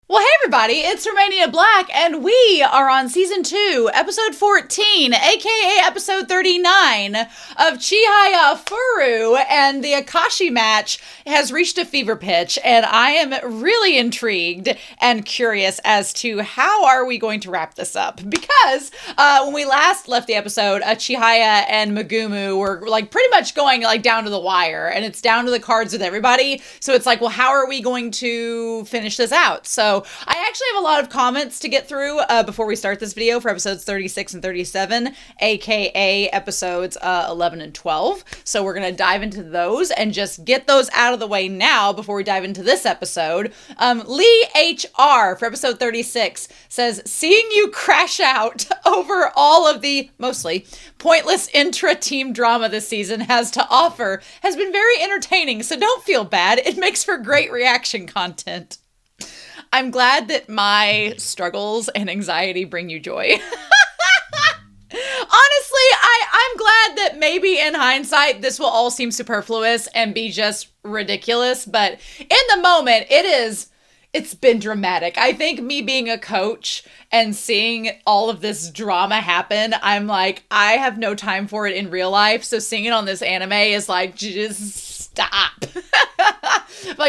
Well, hey everybody, it's Romania Black, and we are on Season 2, Episode 14, aka Episode 39 of Chihayafuru, and the Akashi match has reached a fever pitch, and I am really intrigued and curious as to how are we going to wrap this up, because when we last left the episode, Chiahya and Megumu were pretty much going down to the wire, and it's down to the cards with everybody, so it's well, how are we going to finish this out? So I actually have a lot of comments to get through before we start this video for episodes 36 and 37, aka episodes 11 and 12. So we're going to dive into those and just get those out of the way now before we dive into this episode. Lee HR for episode 36 says, seeing you crash out over all of the, mostly, pointless intra-team drama this season has to offer has been very entertaining, so don't feel bad. It makes for great reaction content. I'm glad that my struggles and anxiety bring you joy. Honestly, I'm glad that maybe in hindsight, this will all seem superfluous and be just ridiculous. But in the moment, it's been dramatic. I think me being a coach and seeing all of this drama happen, I'm I have no time for it in real life. So seeing it on this anime is just stop.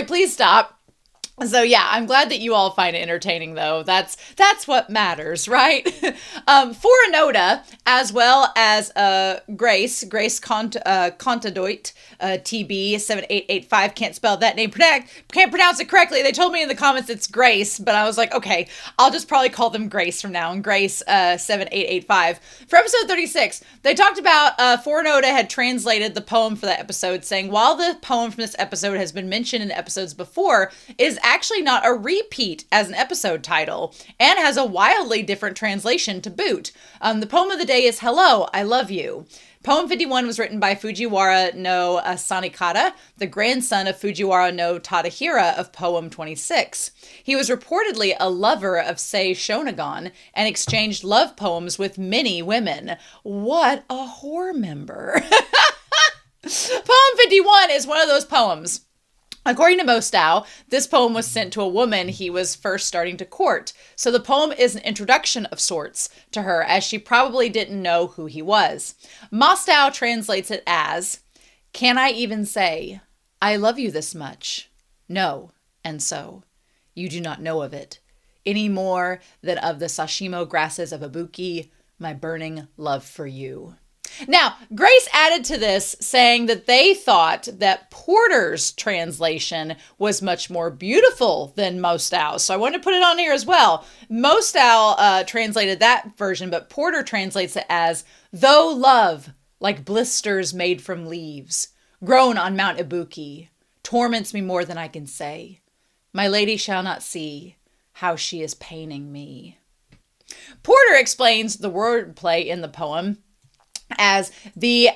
Please stop. So yeah, I'm glad that you all find it entertaining, though. That's what matters, right? For Anoda, as well as Grace Contadoit, TB7885, can't spell that name, can't pronounce it correctly. They told me in the comments it's Grace, but I was okay, I'll just probably call them Grace from now on. Grace 7885. For episode 36, they talked about For Anoda had translated the poem for that episode, saying while the poem from this episode has been mentioned in episodes before, it is actually not a repeat as an episode title and has a wildly different translation to boot. The poem of the day is Hello, I Love You. Poem 51 was written by Fujiwara no Sanikata, the grandson of Fujiwara no Tadahira of Poem 26. He was reportedly a lover of Sei Shonagon and exchanged love poems with many women. What a whore member. Poem 51 is one of those poems. According to Mostau, this poem was sent to a woman he was first starting to court, so the poem is an introduction of sorts to her, as she probably didn't know who he was. Mostau translates it as, can I even say, I love you this much? No, and so. You do not know of it, any more than of the sashimo grasses of Ibuki, my burning love for you. Now, Grace added to this saying that they thought that Porter's translation was much more beautiful than Mostau's. So I wanted to put it on here as well. Mostau translated that version, but Porter translates it as, though love, like blisters made from leaves, grown on Mount Ibuki, torments me more than I can say. My lady shall not see how she is paining me. Porter explains the wordplay in the poem as the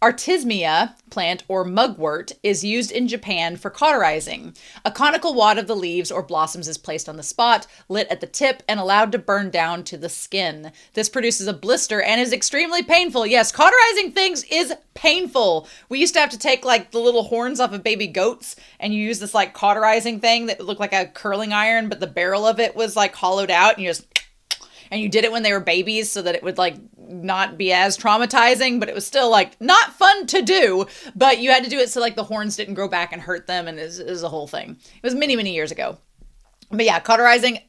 artismia plant or mugwort is used in Japan for cauterizing. A conical wad of the leaves or blossoms is placed on the spot, lit at the tip, and allowed to burn down to the skin. This produces a blister and is extremely painful. Yes, cauterizing things is painful. We used to have to take the little horns off of baby goats, and you use this cauterizing thing that looked like a curling iron, but the barrel of it was hollowed out, and you did it when they were babies so that it would not be as traumatizing, but it was still not fun to do, but you had to do it so the horns didn't grow back and hurt them, and it was a whole thing. It was many, many years ago. But yeah, cauterizing,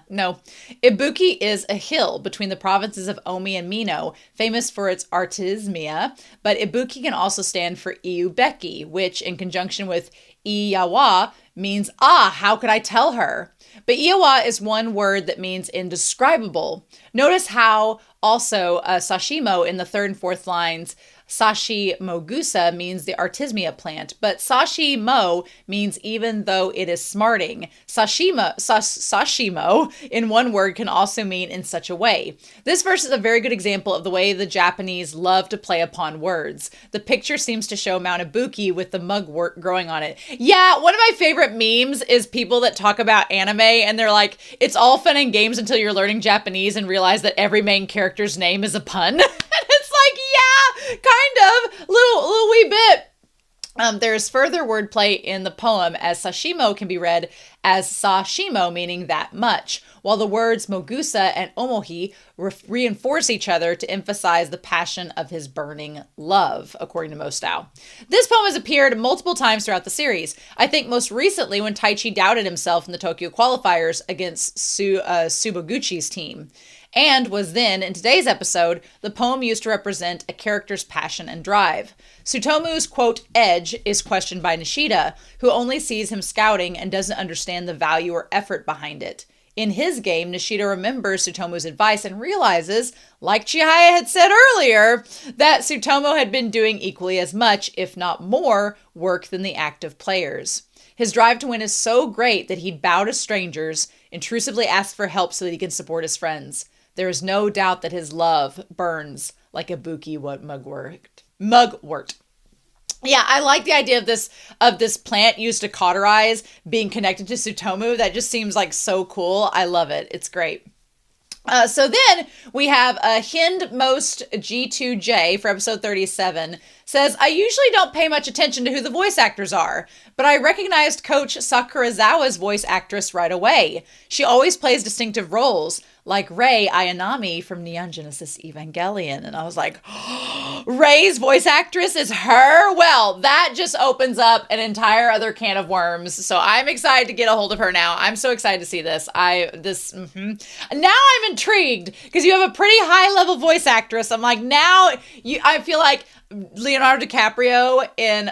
no. Ibuki is a hill between the provinces of Omi and Mino, famous for its artismia, but Ibuki can also stand for Iubeki, which in conjunction with Iyawa means, how could I tell her? But Iyawa is one word that means indescribable. Notice how also sashimo in the third and fourth lines, sashi mogusa means the artismia plant, but sashimo means even though it is smarting. Sashimo in one word can also mean in such a way. This verse is a very good example of the way the Japanese love to play upon words. The picture seems to show Mount Ibuki with the mugwort growing on it. Yeah, one of my favorite memes is people that talk about anime and they're like, it's all fun and games until you're learning Japanese and realize that every main character's name is a pun. And it's yeah, kind of, little wee bit. There's further wordplay in the poem, as sashimo can be read as sashimo, meaning that much, while the words mogusa and omohi reinforce each other to emphasize the passion of his burning love, according to Mostau. This poem has appeared multiple times throughout the series. I think most recently when Taichi doubted himself in the Tokyo qualifiers against Suboguchi's team. And was then, in today's episode, the poem used to represent a character's passion and drive. Tsutomu's, quote, edge is questioned by Nishida, who only sees him scouting and doesn't understand the value or effort behind it. In his game, Nishida remembers Tsutomu's advice and realizes, like Chiahya had said earlier, that Tsutomu had been doing equally as much, if not more, work than the active players. His drive to win is so great that he'd bow to strangers, intrusively ask for help so that he can support his friends. There is no doubt that his love burns like a buki mugwort. Yeah, I like the idea of this plant used to cauterize being connected to Tsutomu. That just seems like so cool. I love it. It's great. So then we have Hindmost G2J for episode 37 says, I usually don't pay much attention to who the voice actors are, but I recognized Coach Sakurazawa's voice actress right away. She always plays distinctive roles, like Rei Ayanami from Neon Genesis Evangelion. And I was like, oh, Rei's voice actress is her? Well, that just opens up an entire other can of worms. So I'm excited to get a hold of her now. I'm so excited to see this. Now I'm intrigued because you have a pretty high level voice actress. I'm like, I feel like Leonardo DiCaprio in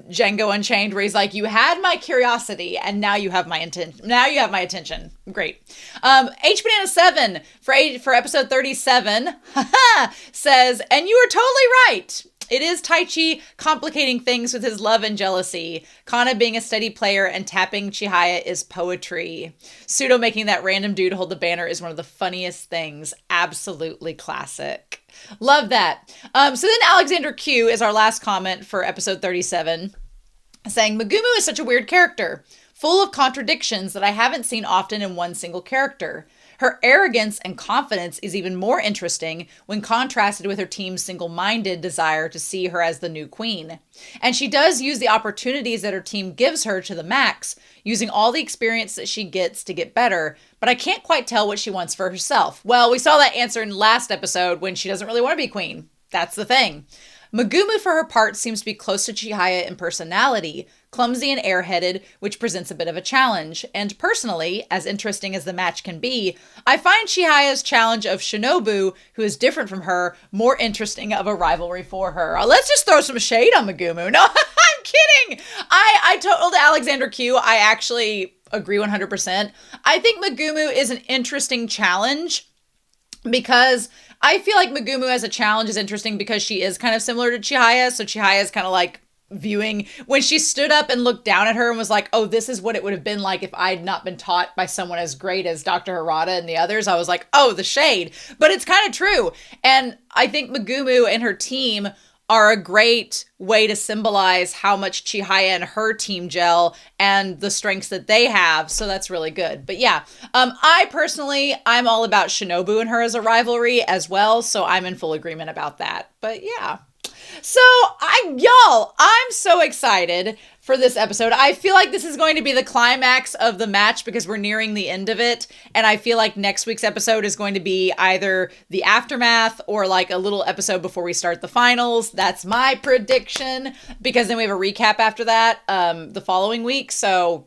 Django Unchained, where he's like, you had my curiosity and now you have my attention. Great. H Banana 7 for episode 37 says, and you are totally right. It is Taichi complicating things with his love and jealousy. Kana being a steady player and tapping Chiahya is poetry. Pseudo making that random dude hold the banner is one of the funniest things. Absolutely classic. Love that. So then Alexander Q is our last comment for episode 37, saying, Megumu is such a weird character, full of contradictions that I haven't seen often in one single character. Her arrogance and confidence is even more interesting when contrasted with her team's single-minded desire to see her as the new queen. And she does use the opportunities that her team gives her to the max, using all the experience that she gets to get better, but I can't quite tell what she wants for herself. Well, we saw that answer in last episode when she doesn't really want to be queen. That's the thing. Megumu, for her part, seems to be close to Chiahya in personality, clumsy and airheaded, which presents a bit of a challenge. And personally, as interesting as the match can be, I find Chihaya's challenge of Shinobu, who is different from her, more interesting of a rivalry for her. Let's just throw some shade on Megumu. No, I'm kidding. I told Alexander Q, I actually agree 100%. I think Megumu is an interesting challenge because I feel like Megumu as a challenge is interesting because she is kind of similar to Chiahya. So Chiahya is kind of like viewing when she stood up and looked down at her and was like, oh, this is what it would have been like if I'd not been taught by someone as great as Dr. Harada and the others. I was like, oh, the shade. But it's kind of true. And I think Megumu and her team are a great way to symbolize how much Chiahya and her team gel and the strengths that they have. So that's really good. But yeah, I'm all about Shinobu and her as a rivalry as well. So I'm in full agreement about that. But yeah. So I'm so excited for this episode. I feel like this is going to be the climax of the match because we're nearing the end of it. And I feel like next week's episode is going to be either the aftermath or like a little episode before we start the finals. That's my prediction because then we have a recap after that, the following week. So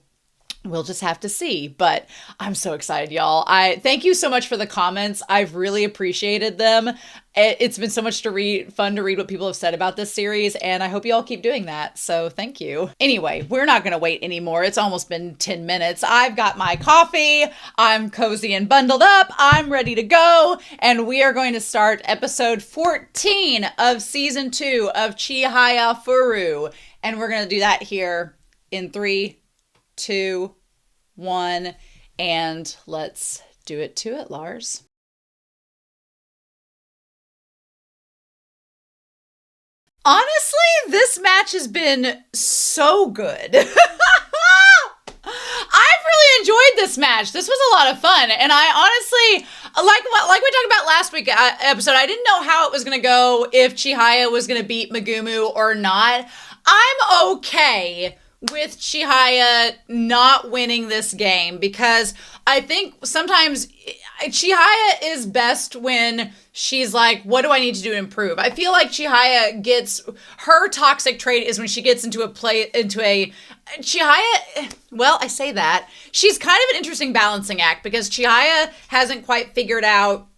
we'll just have to see, but I'm so excited, y'all. Thank you so much for the comments. I've really appreciated them. It's been so much fun to read what people have said about this series, and I hope you all keep doing that. So thank you. Anyway, we're not going to wait anymore. It's almost been 10 minutes. I've got my coffee. I'm cozy and bundled up. I'm ready to go, and we are going to start episode 14 of season 2 of Chihayafuru, and we're going to do that here in 3, 2, 1, and let's do it to it, Lars. Honestly, this match has been so good. I've really enjoyed this match. This was a lot of fun. And I honestly, like we talked about last week episode, I didn't know how it was going to go, if Chiahya was going to beat Megumu or not. I'm okay with Chiahya not winning this game because I think sometimes Chiahya is best when she's like, what do I need to do to improve? I feel like Chiahya gets, her toxic trait is when she gets Chiahya, well, I say that. She's kind of an interesting balancing act because Chiahya hasn't quite figured out.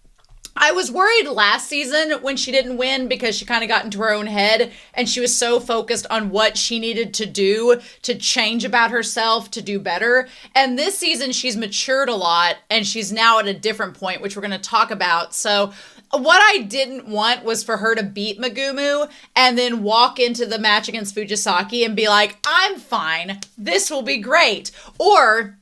I was worried last season when she didn't win because she kind of got into her own head and she was so focused on what she needed to do to change about herself to do better. And this season she's matured a lot and she's now at a different point, which we're going to talk about. So what I didn't want was for her to beat Megumu and then walk into the match against Fujisaki and be like, I'm fine. This will be great. Or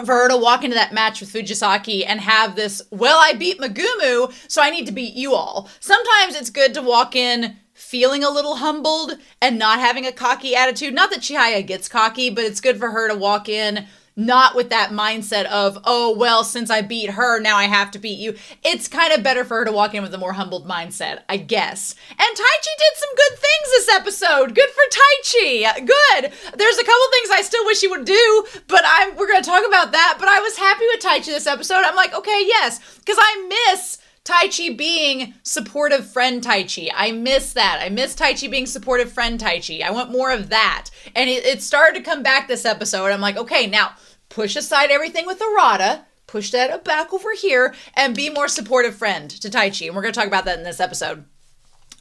for her to walk into that match with Fujisaki and have this, well, I beat Megumu, so I need to beat you all. Sometimes it's good to walk in feeling a little humbled and not having a cocky attitude. Not that Chiahya gets cocky, but it's good for her to walk in not with that mindset of, oh, well, since I beat her, now I have to beat you. It's kind of better for her to walk in with a more humbled mindset, I guess. And Taichi did some good things this episode. Good for Taichi. Good. There's a couple things I still wish he would do, but we're going to talk about that. But I was happy with Taichi this episode. I'm like, okay, yes, because I miss Taichi being supportive friend Taichi. I miss that. I miss Taichi being supportive friend Taichi. I want more of that. And it started to come back this episode. I'm like, okay, now push aside everything with Arata, push that back over here, and be more supportive friend to Taichi. And we're going to talk about that in this episode.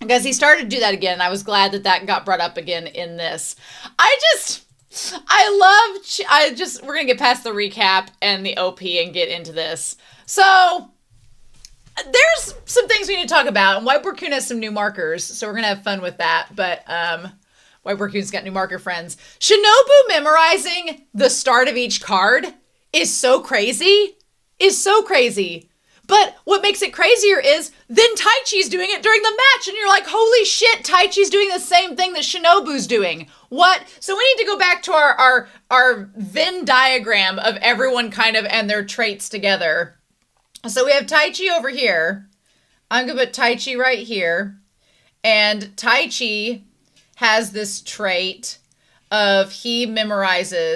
Because he started to do that again. I was glad that got brought up again in this. We're going to get past the recap and the OP and get into this. So there's some things we need to talk about. And White Raccoon has some new markers, so we're going to have fun with that. But White Raccoon's got new marker friends. Shinobu memorizing the start of each card is so crazy. But what makes it crazier is then Taichi's doing it during the match. And you're like, holy shit, Taichi's doing the same thing that Shinobu's doing. What? So we need to go back to our Venn diagram of everyone kind of and their traits together. So we have Taichi over here. I'm going to put Taichi right here. And Taichi has this trait of memorizing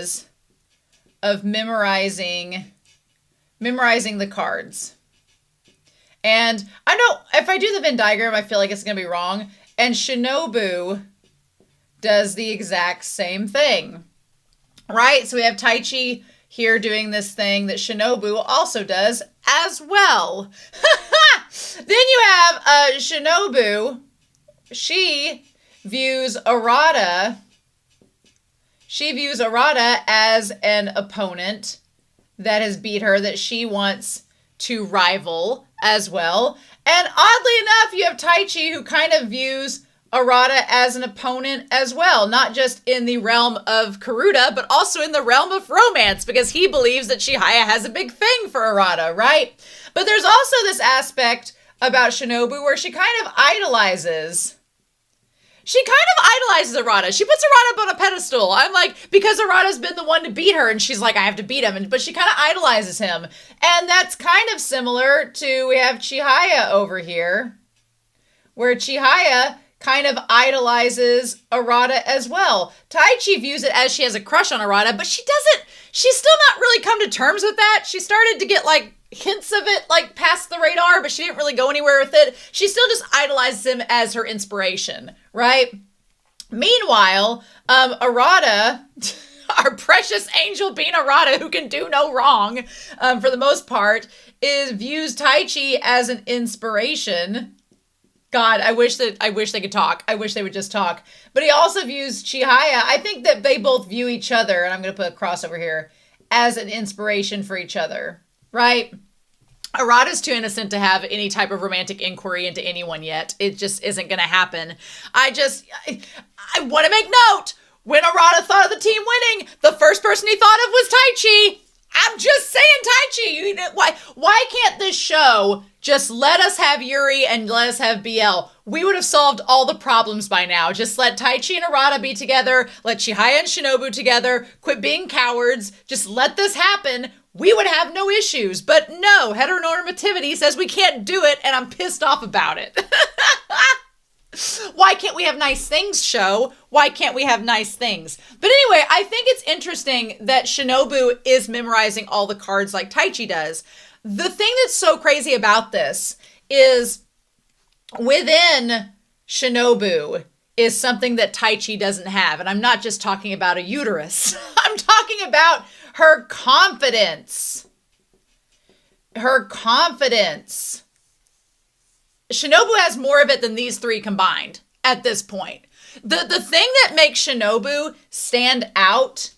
the cards. And I know if I do the Venn diagram, I feel like it's going to be wrong. And Shinobu does the exact same thing, right? So we have Taichi here doing this thing that Shinobu also does as well. Then you have Shinobu. She views Arata as an opponent that has beat her, that she wants to rival as well. And oddly enough, you have Taichi who kind of views Arata as an opponent as well, not just in the realm of Karuta, but also in the realm of romance, because he believes that Chiahya has a big thing for Arata, right? But there's also this aspect about Shinobu where she kind of idolizes Arata. She puts Arata up on a pedestal. I'm like, because Arata's been the one to beat her, and she's like, I have to beat him. But she kind of idolizes him. And that's kind of similar to, we have Chiahya over here, where Chiahya kind of idolizes Arata as well. Taichi views it as she has a crush on Arata, but she's still not really come to terms with that. She started to get like hints of it like past the radar, but she didn't really go anywhere with it. She still just idolizes him as her inspiration, right? Meanwhile, Arata, our precious angel being Arata, who can do no wrong for the most part, views Taichi as an inspiration. God, I wish they could talk. I wish they would just talk. But he also views Chiahya. I think that they both view each other, and I'm going to put a cross over here, as an inspiration for each other, right? Arata's too innocent to have any type of romantic inquiry into anyone yet. It just isn't going to happen. I want to make note, when Arata thought of the team winning, the first person he thought of was Taichi. I'm just saying, Taichi. Why can't this show just let us have Yuri and let us have BL? We would have solved all the problems by now. Just let Taichi and Arata be together. Let Chiahya and Shinobu together. Quit being cowards. Just let this happen. We would have no issues. But no, heteronormativity says we can't do it, and I'm pissed off about it. Why can't we have nice things, show? Why can't we have nice things? But anyway, I think it's interesting that Shinobu is memorizing all the cards like Taichi does. The thing that's so crazy about this is within Shinobu is something that Taichi doesn't have. And I'm not just talking about a uterus. I'm talking about her confidence. Her confidence. Shinobu has more of it than these three combined at this point. The thing that makes Shinobu stand out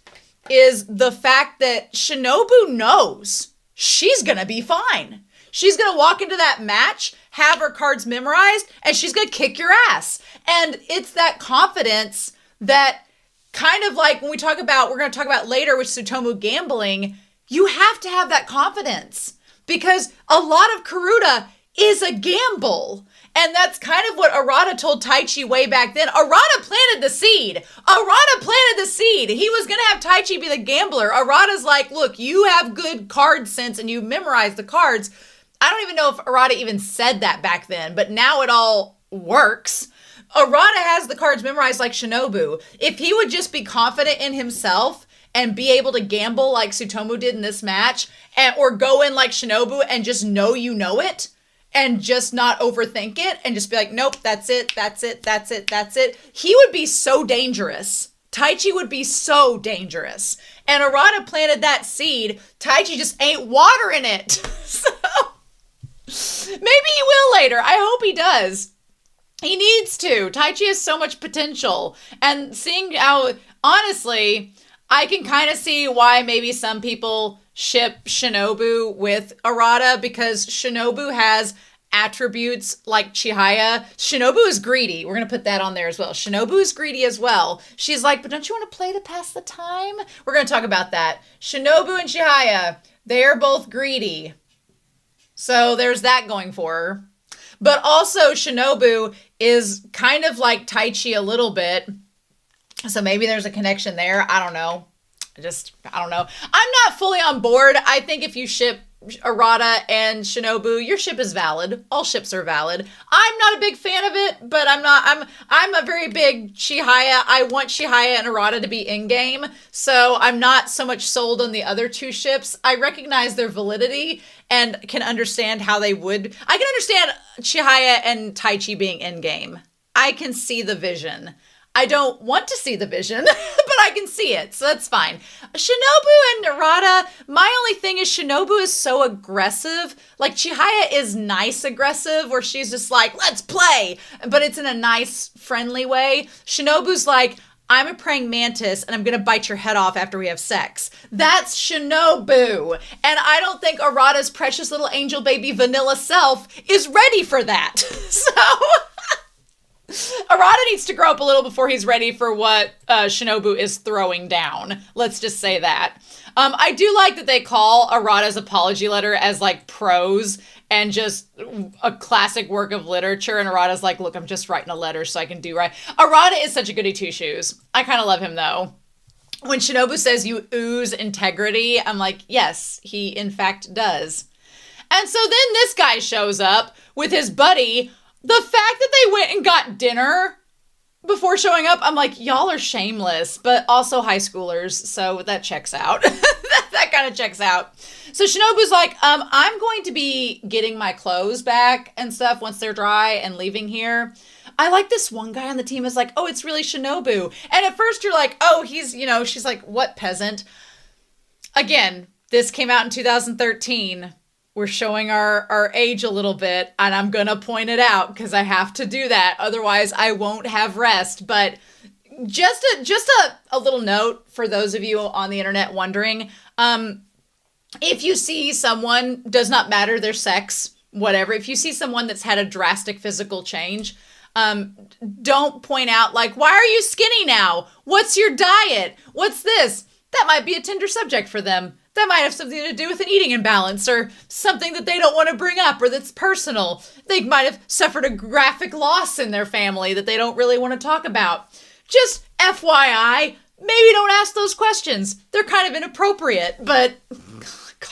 is the fact that Shinobu knows she's going to be fine. She's going to walk into that match, have her cards memorized, and she's going to kick your ass. And it's that confidence that kind of like when we're going to talk about later with Tsutomu gambling, you have to have that confidence because a lot of Karuta is a gamble. And that's kind of what Arata told Taichi way back then. Arata planted the seed. He was going to have Taichi be the gambler. Arata's like, look, you have good card sense and you memorize the cards. I don't even know if Arata even said that back then, but now it all works. Arata has the cards memorized like Shinobu. If he would just be confident in himself and be able to gamble like Tsutomu did in this match, or go in like Shinobu and just know you know it, and just not overthink it and just be like, nope, that's it. He would be so dangerous. Taichi would be so dangerous. And Arata planted that seed. Taichi just ain't watering it. So maybe he will later. I hope he does. He needs to. Taichi has so much potential. And seeing how, honestly, I can kind of see why maybe some people ship Shinobu with Arata because Shinobu has attributes like Chiahya. Shinobu is greedy. We're going to put that on there as well. Shinobu is greedy as well. She's like, but don't you want to play to pass the time? We're going to talk about that. Shinobu and Chiahya, they're both greedy. So there's that going for her. But also Shinobu is kind of like Taichi a little bit. So maybe there's a connection there. I don't know. I don't know. I'm not fully on board. I think if you ship Arata and Shinobu, your ship is valid. All ships are valid. I'm not a big fan of it, but I'm a very big Chiahya. I want Chiahya and Arata to be in-game, so I'm not so much sold on the other two ships. I recognize their validity and can understand how they would. I can understand Chiahya and Taichi being in-game. I can see the vision. I don't want to see the vision, but I can see it, so that's fine. Shinobu and Arata, my only thing is Shinobu is so aggressive. Like, Chiahya is nice aggressive, where she's just like, let's play, but it's in a nice, friendly way. Shinobu's like, I'm a praying mantis, and I'm gonna bite your head off after we have sex. That's Shinobu. And I don't think Arata's precious little angel baby vanilla self is ready for that. So Arata needs to grow up a little before he's ready for what Shinobu is throwing down. Let's just say that. I do like that they call Arata's apology letter as like prose and just a classic work of literature. And Arata's like, look, I'm just writing a letter so I can do right. Arata is such a goody two-shoes. I kind of love him though. When Shinobu says you ooze integrity, I'm like, yes, he in fact does. And so then this guy shows up with his buddy. The fact that they went and got dinner before showing up, I'm like, y'all are shameless, but also high schoolers, so that checks out. that kind of checks out. So Shinobu's like, I'm going to be getting my clothes back and stuff once they're dry and leaving here. I like this one guy on the team is like, oh, it's really Shinobu. And at first you're like, oh, he's, she's like, what peasant? Again, this came out in 2013. We're showing our age a little bit, and I'm going to point it out because I have to do that. Otherwise, I won't have rest. But just a little note for those of you on the internet wondering, if you see someone, does not matter their sex, whatever, if you see someone that's had a drastic physical change, don't point out like, why are you skinny now? What's your diet? What's this? That might be a tender subject for them. That might have something to do with an eating imbalance or something that they don't want to bring up or that's personal. They might have suffered a graphic loss in their family that they don't really want to talk about. Just FYI, maybe don't ask those questions. They're kind of inappropriate, but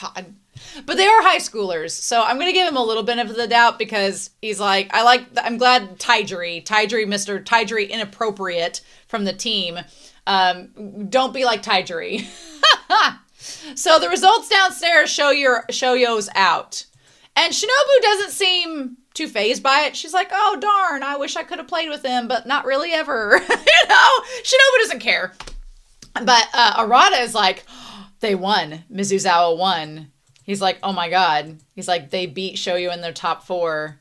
God. But they are high schoolers, so I'm gonna give him a little benefit of the doubt because he's like, I'm glad Mr. Taijiri inappropriate from the team. Don't be like Taijiri. So the results downstairs show Yo's out. And Shinobu doesn't seem too fazed by it. She's like, oh, darn, I wish I could have played with him, but not really ever. Shinobu doesn't care. But Arata is like, they won. Mizuzawa won. He's like, oh my God. He's like, they beat Shoyo in their top 4.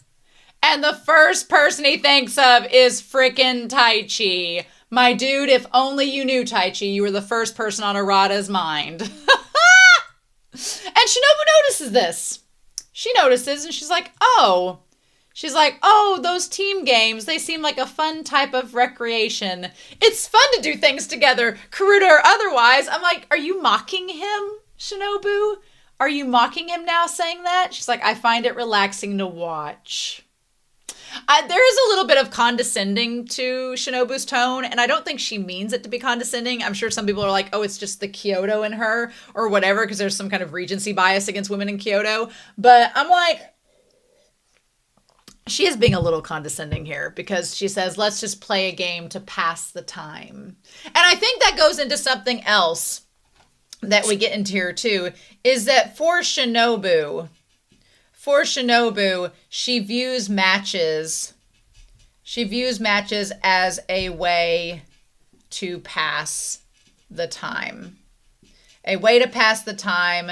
And the first person he thinks of is frickin' Taichi. My dude, if only you knew, Taichi, you were the first person on Arata's mind. And Shinobu notices this. She notices and she's like, oh. She's like, oh, those team games, they seem like a fun type of recreation. It's fun to do things together, Karuta or otherwise. I'm like, are you mocking him, Shinobu? Are you mocking him now saying that? She's like, I find it relaxing to watch. There is a little bit of condescending to Shinobu's tone, and I don't think she means it to be condescending. I'm sure some people are like, oh, it's just the Kyoto in her or whatever, because there's some kind of Regency bias against women in Kyoto. But I'm like, she is being a little condescending here because she says, let's just play a game to pass the time. And I think that goes into something else that we get into here too, is that for Shinobu, she views matches as a way to pass the time. A way to pass the time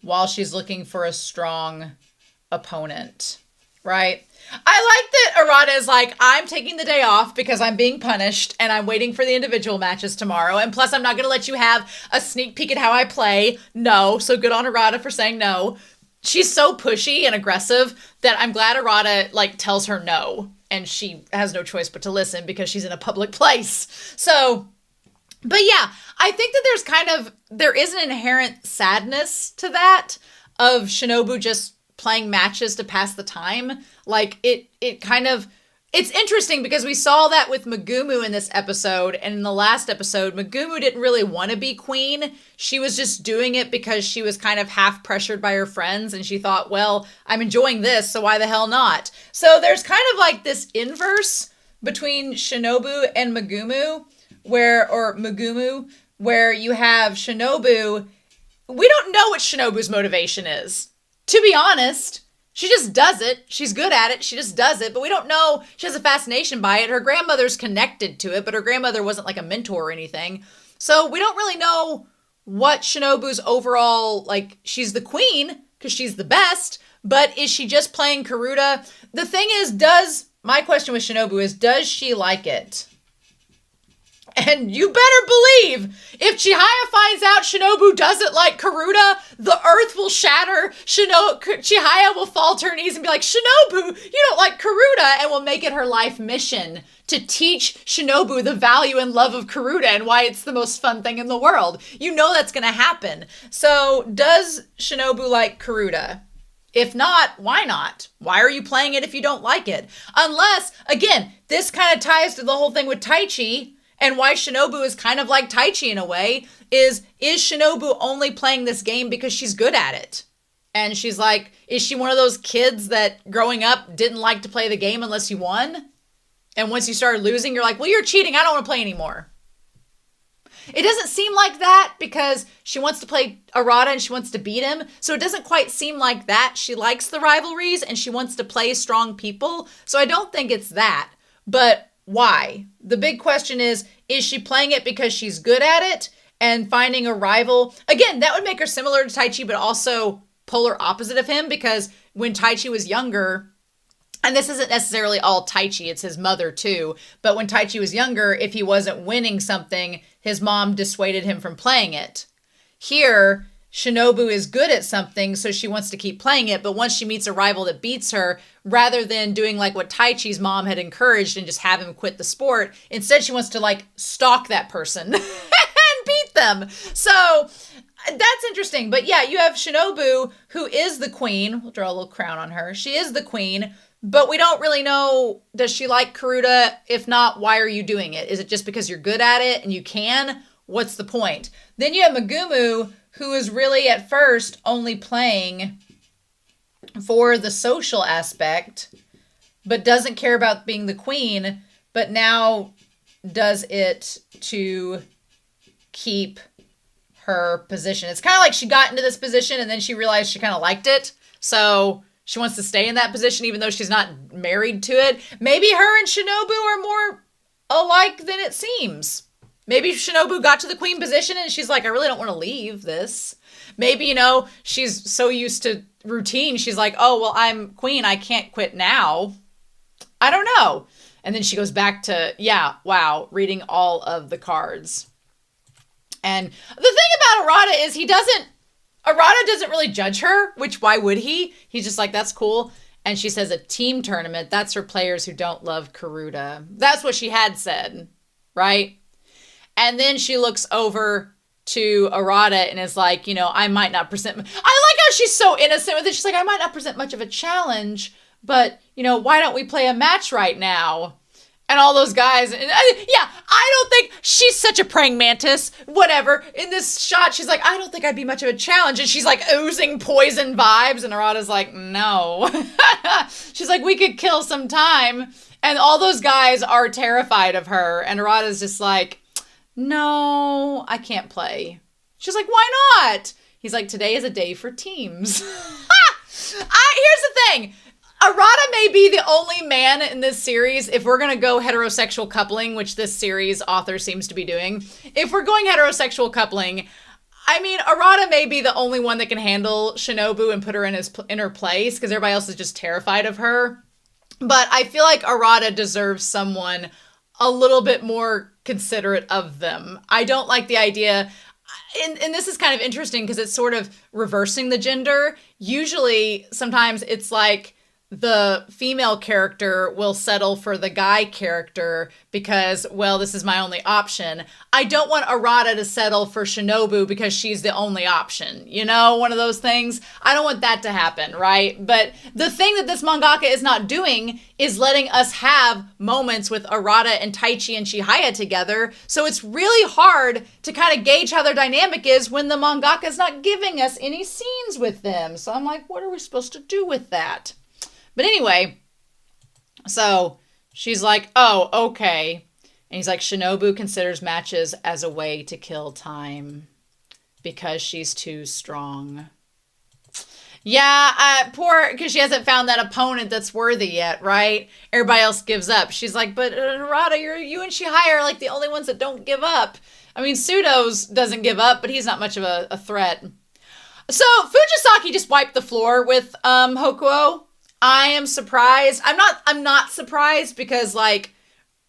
while she's looking for a strong opponent, right? I like that Arata is like, I'm taking the day off because I'm being punished and I'm waiting for the individual matches tomorrow. And plus, I'm not going to let you have a sneak peek at how I play. No. So good on Arata for saying no. She's so pushy and aggressive that I'm glad Arata like tells her no. And she has no choice but to listen because she's in a public place. So, but yeah, I think that there is an inherent sadness to that of Shinobu just playing matches to pass the time. Like it's interesting because we saw that with Megumu in this episode, and in the last episode, Megumu didn't really want to be queen. She was just doing it because she was kind of half pressured by her friends, and she thought, well, I'm enjoying this, so why the hell not? So there's kind of like this inverse between Shinobu and Megumu, where you have Shinobu. We don't know what Shinobu's motivation is. To be honest, she just does it. She's good at it. She just does it. But we don't know. She has a fascination by it. Her grandmother's connected to it, but her grandmother wasn't like a mentor or anything. So we don't really know what Shinobu's overall, like, she's the queen because she's the best, but is she just playing Karuta? The thing is, my question with Shinobu is, does she like it? And you better believe, if Chiahya finds out Shinobu doesn't like Karuta, the earth will shatter. Chiahya will fall to her knees and be like, Shinobu, you don't like Karuta, and will make it her life mission to teach Shinobu the value and love of Karuta and why it's the most fun thing in the world. You know that's going to happen. So does Shinobu like Karuta? If not, why not? Why are you playing it if you don't like it? Unless, again, this kind of ties to the whole thing with Taichi. And why Shinobu is kind of like Taichi in a way is Shinobu only playing this game because she's good at it? And she's like, is she one of those kids that growing up didn't like to play the game unless you won? And once you started losing, you're like, well, you're cheating. I don't want to play anymore. It doesn't seem like that because she wants to play Arata and she wants to beat him. So it doesn't quite seem like that. She likes the rivalries and she wants to play strong people. So I don't think it's that. But why? The big question is she playing it because she's good at it and finding a rival? Again, that would make her similar to Taichi, but also polar opposite of him, because when Taichi was younger, and this isn't necessarily all Taichi, it's his mother too, but when Taichi was younger, if he wasn't winning something, his mom dissuaded him from playing it. Here, Shinobu is good at something, so she wants to keep playing it, but once she meets a rival that beats her, rather than doing like what Taichi's mom had encouraged and just have him quit the sport, instead she wants to like stalk that person and beat them. So that's interesting. But yeah, you have Shinobu, who is the queen. We'll draw a little crown on her. She is the queen, but we don't really know, does she like Karuta? If not, why are you doing it? Is it just because you're good at it and you can? what's the point? Then you have Megumu, who is really at first only playing for the social aspect, but doesn't care about being the queen, but now does it to keep her position. It's kind of like she got into this position and then she realized she kind of liked it. So she wants to stay in that position even though she's not married to it. Maybe her and Shinobu are more alike than it seems. Maybe Shinobu got to the queen position and she's like, I really don't want to leave this. Maybe, you know, she's so used to routine. She's like, oh, well, I'm queen. I can't quit now. I don't know. And then she goes back to, yeah, wow, reading all of the cards. And the thing about Arata is Arata doesn't really judge her, which why would he? He's just like, that's cool. And she says a team tournament, that's for players who don't love Karuta. That's what she had said, right? And then she looks over to Arata and is like, you know, I might not present. I like how she's so innocent with it. She's like, I might not present much of a challenge, but, you know, why don't we play a match right now? And all those guys, and yeah, I don't think she's such a praying mantis. Whatever. In this shot, she's like, I don't think I'd be much of a challenge. And she's like oozing poison vibes. And Arata's like, no. She's like, we could kill some time. And all those guys are terrified of her. And Arata's just like, no, I can't play. She's like, why not? He's like, today is a day for teams. Here's the thing. Arata may be the only man in this series, if we're going to go heterosexual coupling, which this series author seems to be doing. If we're going heterosexual coupling, I mean, Arata may be the only one that can handle Shinobu and put her in her place, because everybody else is just terrified of her. But I feel like Arata deserves someone a little bit more considerate of them. I don't like the idea, and this is kind of interesting because it's sort of reversing the gender. Usually, sometimes it's like, the female character will settle for the guy character because, well, this is my only option. I don't want Arata to settle for Shinobu because she's the only option. You know, one of those things. I don't want that to happen, right? But the thing that this mangaka is not doing is letting us have moments with Arata and Taichi and Chiahya together. So it's really hard to kind of gauge how their dynamic is when the mangaka is not giving us any scenes with them. So I'm like, what are we supposed to do with that? But anyway, so she's like, oh, okay. And he's like, Shinobu considers matches as a way to kill time because she's too strong. Yeah, poor, because she hasn't found that opponent that's worthy yet, right? Everybody else gives up. She's like, but Arata, you and Chiahya are like the only ones that don't give up. I mean, Pseudos doesn't give up, but he's not much of a threat. So Fujisaki just wiped the floor with Hokuo. I am surprised. I'm not surprised because like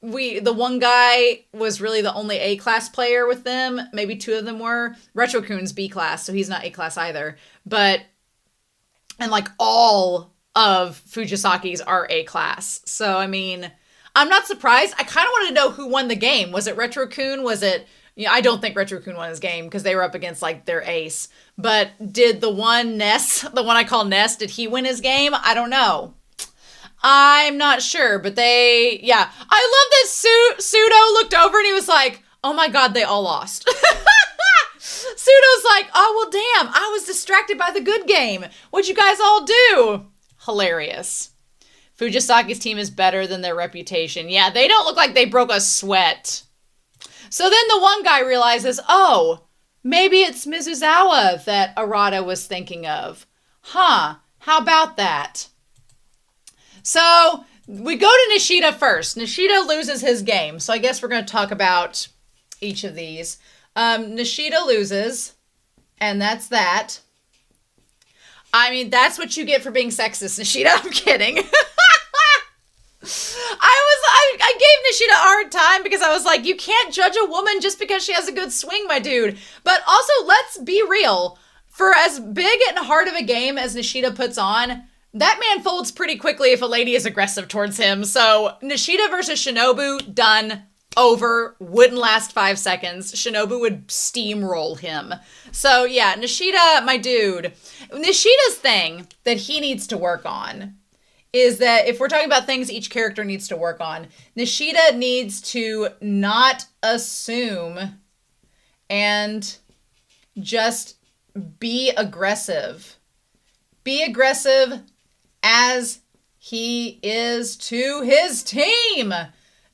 the one guy was really the only A-class player with them. Maybe two of them were. Retro-kun's B-class, so he's not A-class either. And like all of Fujisaki's are A-class. So I mean, I'm not surprised. I kind of wanted to know who won the game. Was it Retro-kun? Was it, I don't think Retro-kun won his game because they were up against like their ace. But did the one I call Ness, did he win his game? I don't know. I'm not sure, but I love that Pseudo looked over and he was like, oh my God, they all lost. Pseudo's like, oh, well, damn, I was distracted by the good game. What'd you guys all do? Hilarious. Fujisaki's team is better than their reputation. Yeah, they don't look like they broke a sweat. So then the one guy realizes, oh, maybe it's Mizuzawa that Arata was thinking of. Huh, how about that? So we go to Nishida first. Nishida loses his game. So I guess we're going to talk about each of these. Nishida loses, and that's that. I mean, that's what you get for being sexist, Nishida. I'm kidding. I gave Nishida a hard time because I was like, you can't judge a woman just because she has a good swing, my dude. But also, let's be real. For as big and hard of a game as Nishida puts on, that man folds pretty quickly if a lady is aggressive towards him. So Nishida versus Shinobu, done, over, wouldn't last 5 seconds. Shinobu would steamroll him. So yeah, Nishida, my dude. Nishida's thing that he needs to work on is that if we're talking about things each character needs to work on, Nishida needs to not assume and just be aggressive. Be aggressive as he is to his team.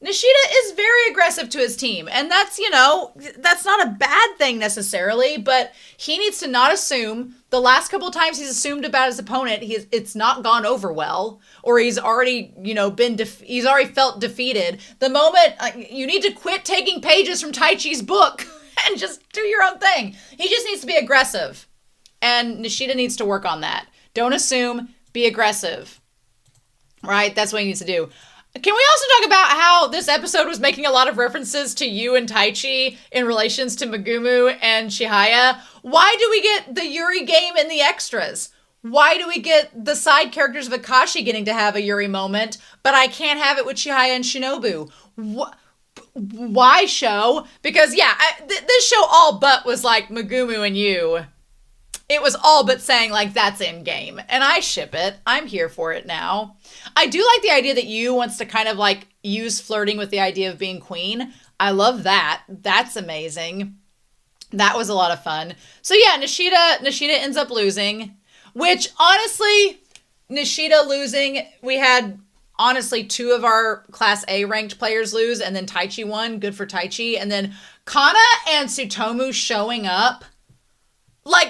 Nishida is very aggressive to his team, and that's, that's not a bad thing necessarily, but he needs to not assume. The last couple of times he's assumed about his opponent, it's not gone over well, or he's already, he's already felt defeated. The moment, you need to quit taking pages from Taichi's book and just do your own thing. He just needs to be aggressive, and Nishida needs to work on that. Don't assume, be aggressive, right? That's what he needs to do. Can we also talk about how this episode was making a lot of references to Yu and Taichi in relations to Megumu and Chiahya? Why do we get the Yuri game in the extras? Why do we get the side characters of Akashi getting to have a Yuri moment, but I can't have it with Chiahya and Shinobu? Why, show? Because, this show all but was like Megumu and Yu. It was all but saying, that's in game. And I ship it. I'm here for it now. I do like the idea that Yu wants to kind of, use flirting with the idea of being queen. I love that. That's amazing. That was a lot of fun. So, yeah, Nishida ends up losing. Which, honestly, Nishida losing, we had, honestly, 2 of our Class A ranked players lose, and then Taichi won. Good for Taichi. And then Kana and Tsutomu showing up.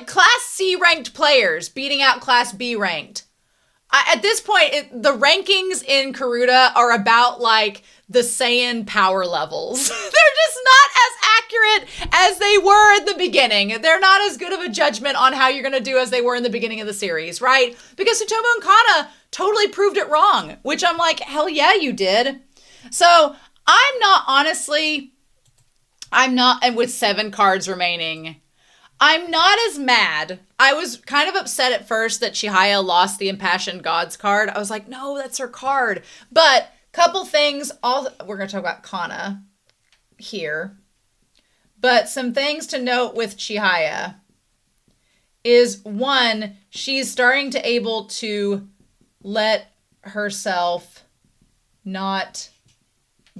Class C ranked players beating out Class B ranked. At this point, the rankings in Karuta are about the Saiyan power levels. They're just not as accurate as they were at the beginning. They're not as good of a judgment on how you're going to do as they were in the beginning of the series, right? Because Tsutomu and Kana totally proved it wrong, which I'm like, hell yeah, you did. So and with 7 cards remaining, I'm not as mad. I was kind of upset at first that Chiahya lost the Impassioned Gods card. I was like, no, that's her card. But couple things, we're going to talk about Kana here. But some things to note with Chiahya is, one, she's starting to able to let herself not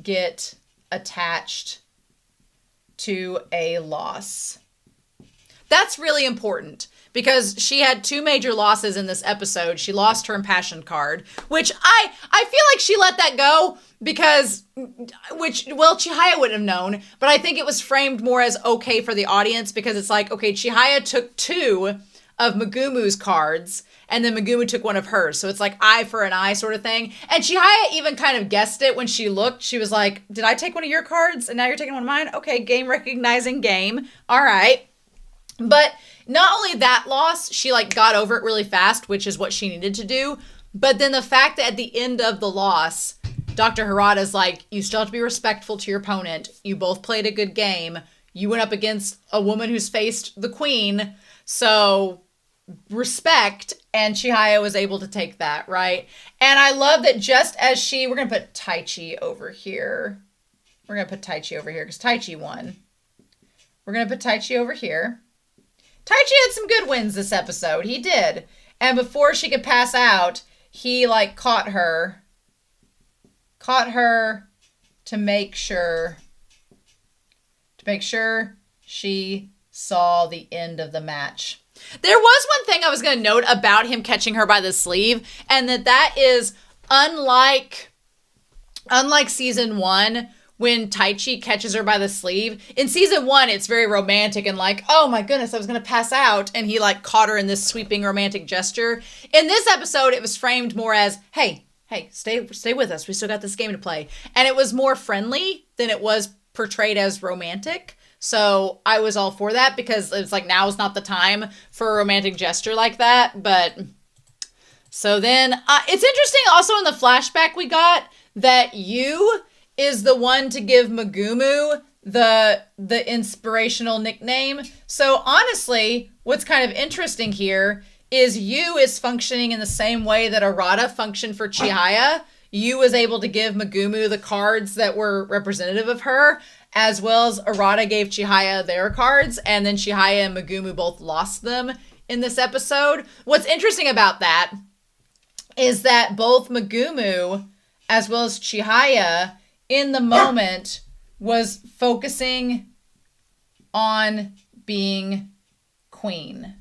get attached to a loss. That's really important because she had 2 major losses in this episode. She lost her Impassioned card, which I feel like she let that go because, Chiahya wouldn't have known, but I think it was framed more as okay for the audience because it's okay, Chiahya took 2 of Megumu's cards and then Megumu took 1 of hers. So it's eye for an eye sort of thing. And Chiahya even kind of guessed it when she looked. She was like, did I take 1 of your cards and now you're taking 1 of mine? Okay, game recognizing game. All right. But not only that loss, she got over it really fast, which is what she needed to do. But then the fact that at the end of the loss, Dr. Harada's you still have to be respectful to your opponent. You both played a good game. You went up against a woman who's faced the queen. So respect. And Chiahya was able to take that, right? And I love that just as we're going to put Taichi over here. We're going to put Taichi over here because Taichi won. We're going to put Taichi over here. Taichi had some good wins this episode. He did. And before she could pass out, he caught her to make sure she saw the end of the match. There was one thing I was going to note about him catching her by the sleeve, and that is unlike season 1, when Taichi catches her by the sleeve. In season 1, it's very romantic and oh my goodness, I was going to pass out. And he caught her in this sweeping romantic gesture. In this episode, it was framed more as, hey, stay with us. We still got this game to play. And it was more friendly than it was portrayed as romantic. So I was all for that because it's now is not the time for a romantic gesture like that. But so then it's interesting also in the flashback we got that Yu is the one to give Megumu the inspirational nickname. So honestly, what's kind of interesting here is Yu is functioning in the same way that Arata functioned for Chiahya. Yu was able to give Megumu the cards that were representative of her, as well as Arata gave Chiahya their cards, and then Chiahya and Megumu both lost them in this episode. What's interesting about that is that both Megumu as well as Chiahya in the moment was focusing on being queen.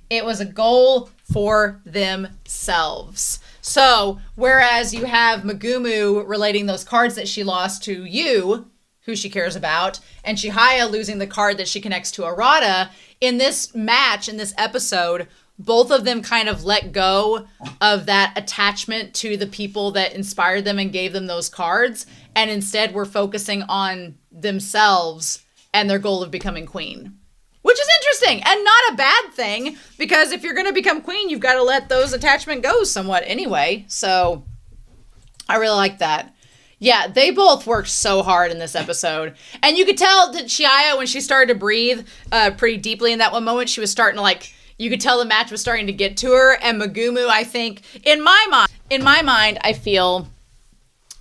It was a goal for themselves. So, whereas you have Megumu relating those cards that she lost to Yu, who she cares about, and Chiahya losing the card that she connects to Arata, in this match, in this episode, both of them kind of let go of that attachment to the people that inspired them and gave them those cards, and instead were focusing on themselves and their goal of becoming queen. Which is interesting and not a bad thing, because if you're going to become queen, you've got to let those attachment go somewhat anyway. So I really like that. Yeah, they both worked so hard in this episode. And you could tell that Chiahya, when she started to breathe pretty deeply in that one moment, she was starting to you could tell the match was starting to get to her. And Megumu, I think, in my mind, I feel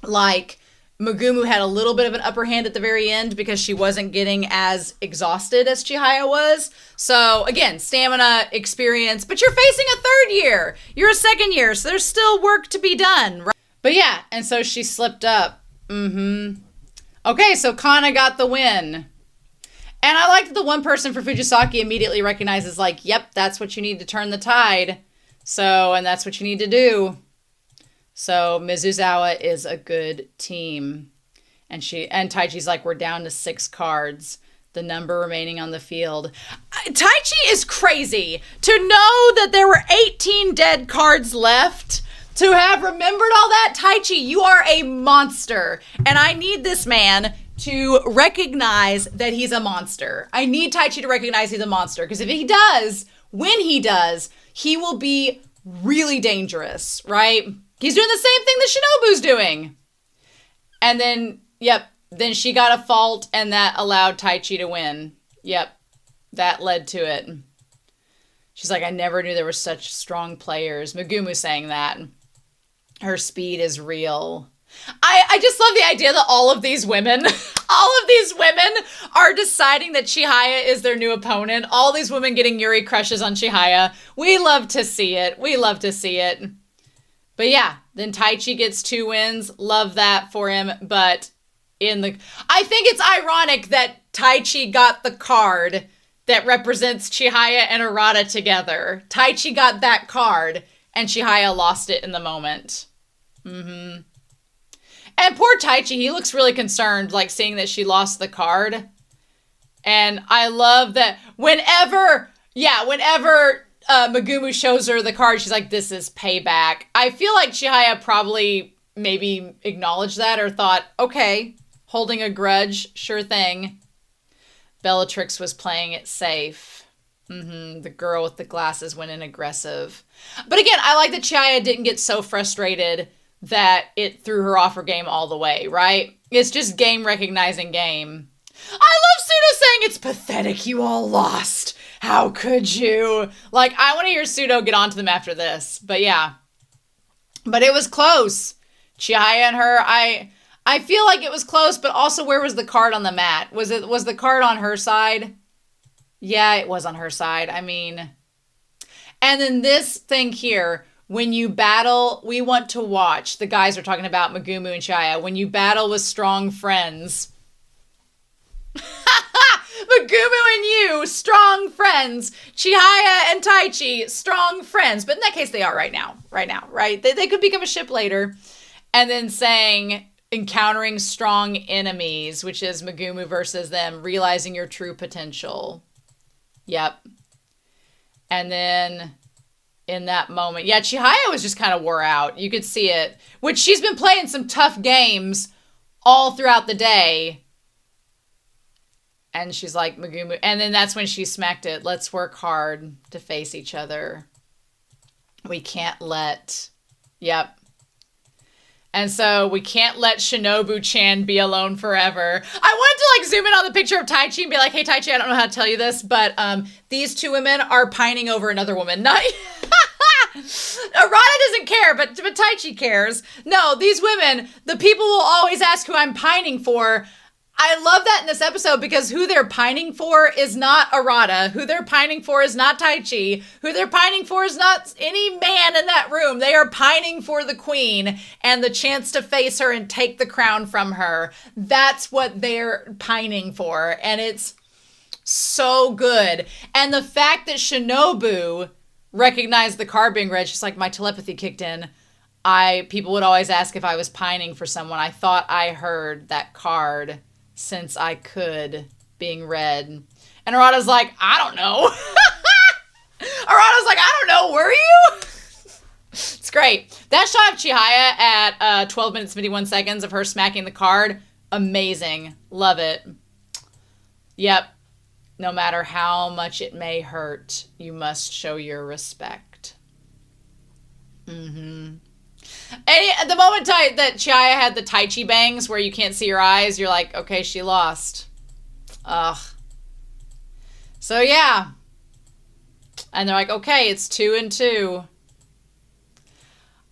like Megumu had a little bit of an upper hand at the very end because she wasn't getting as exhausted as Chiahya was. So, again, stamina, experience, but you're facing a third year. You're a second year, so there's still work to be done, right? But yeah, and so she slipped up. Okay, so Kana got the win. And I like that the one person for Fujisaki immediately recognizes, yep, that's what you need to turn the tide. So, and that's what you need to do. So Mizuzawa is a good team. And Taichi's like, we're down to 6 cards. The number remaining on the field. Taichi is crazy. To know that there were 18 dead cards left, to have remembered all that, Taichi, you are a monster. And I need this man to recognize that he's a monster. I need Taichi to recognize he's a monster. Because if he does, when he does, he will be really dangerous, right? He's doing the same thing that Shinobu's doing. And then, then she got a fault and that allowed Taichi to win. Yep, that led to it. She's like, I never knew there were such strong players. Megumu saying that. Her speed is real. I just love the idea that all of these women are deciding that Chiahya is their new opponent. All these women getting Yuri crushes on Chiahya. We love to see it. But yeah, then Taichi gets 2 wins. Love that for him. But I think it's ironic that Taichi got the card that represents Chiahya and Arata together. Taichi got that card and Chiahya lost it in the moment. And poor Taichi, he looks really concerned, seeing that she lost the card. And I love that whenever Megumu shows her the card, she's like, this is payback. I feel like Chiahya probably maybe acknowledged that or thought, okay, holding a grudge, sure thing. Bellatrix was playing it safe. The girl with the glasses went in aggressive. But again, I like that Chiahya didn't get so frustrated that it threw her off her game all the way, right? It's just game recognizing game. I love Pseudo saying it's pathetic you all lost. How could you? I want to hear Pseudo get onto them after this. But yeah. But it was close. Chiahya and her, I feel like it was close, but also where was the card on the mat? Was the card on her side? Yeah, it was on her side. And then this thing here, when you battle, we want to watch. The guys are talking about Megumu and Chiahya. When you battle with strong friends. Megumu and you, strong friends. Chiahya and Taichi, strong friends. But in that case, they are right now, right? They could become a ship later. And then saying, encountering strong enemies, which is Megumu versus them, realizing your true potential. Yep. And then in that moment, Chiahya was just kind of wore out. You could see it. Which she's been playing some tough games all throughout the day. And she's like, Megumu. And then that's when she smacked it. Let's work hard to face each other. We can't let... Yep. And so we can't let Shinobu-chan be alone forever. I wanted to zoom in on the picture of Taichi and be like, hey Taichi, I don't know how to tell you this, but these 2 women are pining over another woman. Not Arata doesn't care, but Taichi cares. No, these women, the people will always ask who I'm pining for. I love that in this episode because who they're pining for is not Arata. Who they're pining for is not Taichi. Who they're pining for is not any man in that room. They are pining for the queen and the chance to face her and take the crown from her. That's what they're pining for. And it's So good. And the fact that Shinobu recognized the card being read, she's like, my telepathy kicked in. People would always ask if I was pining for someone. I thought I heard that card since I could being read. And Arata's like, I don't know. Arata's like, I don't know. Were you? It's great. That shot of Chiahya at 12 minutes 51 seconds of her smacking the card, amazing. Love it. Yep. No matter how much it may hurt, you must show your respect. Mm-hmm. And the moment that Chiahya had the Tai Chi bangs where you can't see her eyes, you're like, okay, she lost. Ugh. So yeah. And they're like, okay, it's 2-2.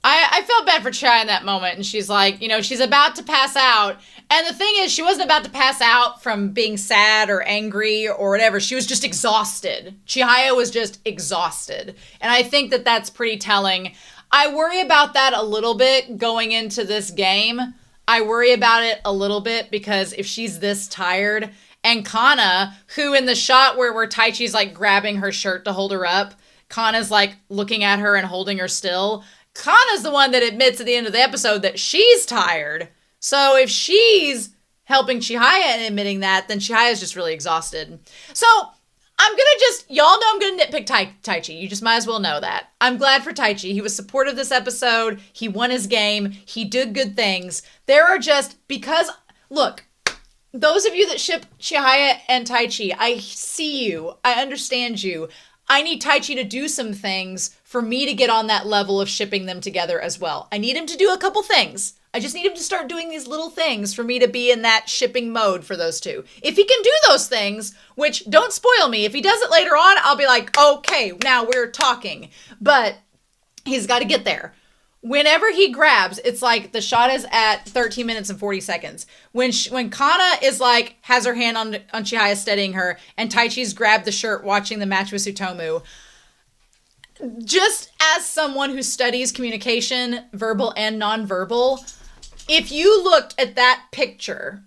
I felt bad for Chiahya in that moment. And she's like, you know, she's about to pass out. And the thing is, she wasn't about to pass out from being sad or angry or whatever. She was just exhausted. Chiahya was just exhausted. And I think that that's pretty telling. I worry about that a little bit going into this game. I worry about it a little bit because if she's this tired, and Kana, who in the shot where Taichi's like grabbing her shirt to hold her up, Kana's like looking at her and holding her still. Kana's the one that admits at the end of the episode that she's tired. So if she's helping Chiahya and admitting that, then Chihaya's just really exhausted. So I'm going to y'all know I'm going to nitpick Taichi. You just might as well know that. I'm glad for Taichi. He was supportive this episode. He won his game. He did good things. There are look, those of you that ship Chiahya and Taichi, I see you. I understand you. I need Taichi to do some things for me to get on that level of shipping them together as well. I need him to do a couple things. I just need him to start doing these little things for me to be in that shipping mode for those two. If he can do those things, which don't spoil me, if he does it later on, I'll be like, okay, now we're talking. But he's got to get there. Whenever he grabs, it's like the shot is at 13 minutes and 40 seconds. When Kana is like, has her hand on Chiahya steadying her, and Taichi's grabbed the shirt watching the match with Tsutomu, just as someone who studies communication, verbal and nonverbal, if you looked at that picture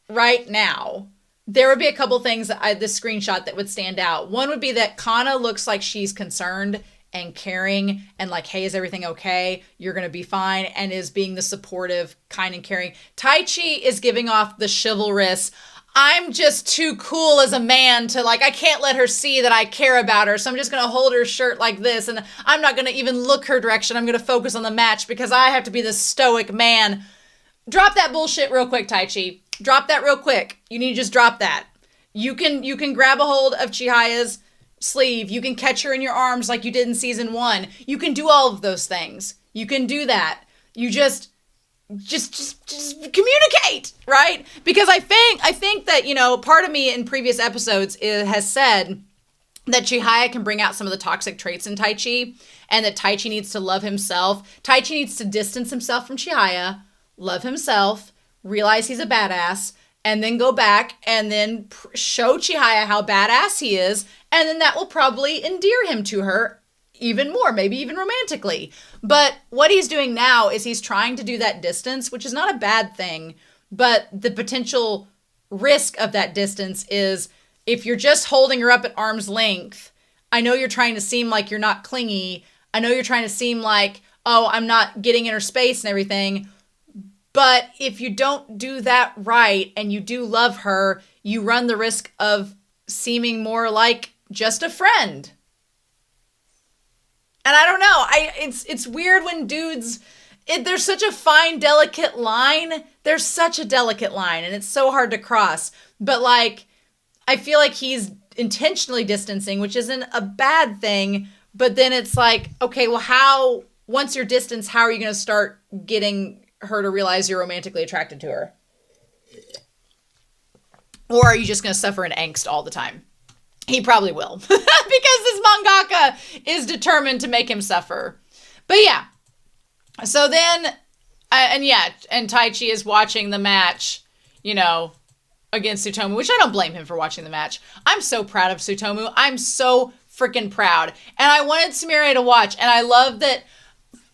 right now, there would be a couple things this screenshot that would stand out. One would be that Kana looks like she's concerned and caring and like, hey, is everything okay? You're going to be fine. And is being the supportive, kind and caring. Taichi is giving off the chivalrous, I'm just too cool as a man to like, I can't let her see that I care about her. So I'm just going to hold her shirt like this. And I'm not going to even look her direction. I'm going to focus on the match because I have to be the stoic man. Drop that bullshit real quick, Taichi. Drop that real quick. You need to just drop that. You can grab a hold of Chihaya's sleeve. You can catch her in your arms like you did in season 1. You can do all of those things. You can do that. You just communicate, right? Because I think that, you know, part of me in previous episodes has said that Chiahya can bring out some of the toxic traits in Taichi, and that Taichi needs to love himself. Taichi needs to distance himself from Chiahya, love himself, realize he's a badass, and then go back and then show Chiahya how badass he is, and then that will probably endear him to her even more, maybe even romantically. But what he's doing now is he's trying to do that distance, which is not a bad thing, but the potential risk of that distance is if you're just holding her up at arm's length, I know you're trying to seem like you're not clingy. I know you're trying to seem like, oh, I'm not getting in her space and everything. But if you don't do that right and you do love her, you run the risk of seeming more like just a friend. And I don't know. It's weird when dudes, there's such a fine, delicate line. There's such a delicate line, and it's so hard to cross. But like, I feel like he's intentionally distancing, which isn't a bad thing. But then it's like, okay, well, once you're distanced, how are you going to start getting her to realize you're romantically attracted to her? Or are you just going to suffer in angst all the time? He probably will. Because this mangaka is determined to make him suffer. But yeah. So then, and Taichi is watching the match, you know, against Tsutomu, which I don't blame him for watching the match. I'm so proud of Tsutomu. I'm so freaking proud. And I wanted Sumire to watch. And I love that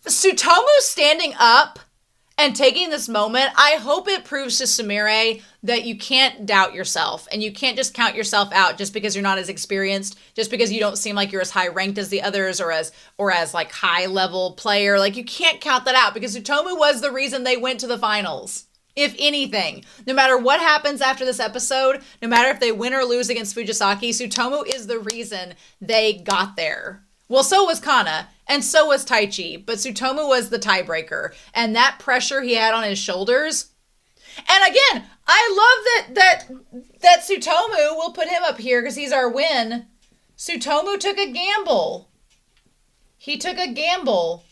Tsutomu standing up And taking this moment, I hope it proves to Sumire that you can't doubt yourself and you can't just count yourself out just because you're not as experienced, just because you don't seem like you're as high ranked as the others or as like high level player. Like, you can't count that out, because Tsutomu was the reason they went to the finals. If anything, no matter what happens after this episode, no matter if they win or lose against Fujisaki, Tsutomu is the reason they got there. Well, so was Kana, and so was Taichi, but Tsutomu was the tiebreaker, and that pressure he had on his shoulders. And again, I love that Tsutomu, we'll put him up here because he's our win. Tsutomu took a gamble. He took a gamble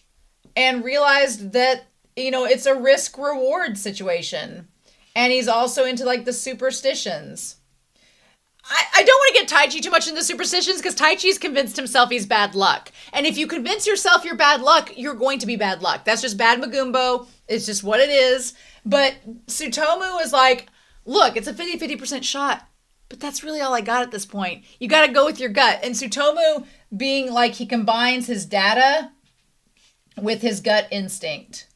and realized that, you know, it's a risk-reward situation. And he's also into, like, the superstitions. I don't want to get Taichi too much into superstitions, because Taichi's convinced himself he's bad luck. And if you convince yourself you're bad luck, you're going to be bad luck. That's just bad Magumbo. It's just what it is. But Tsutomu is like, look, it's a 50% shot. But that's really all I got at this point. You got to go with your gut. And Tsutomu being like, he combines his data with his gut instinct.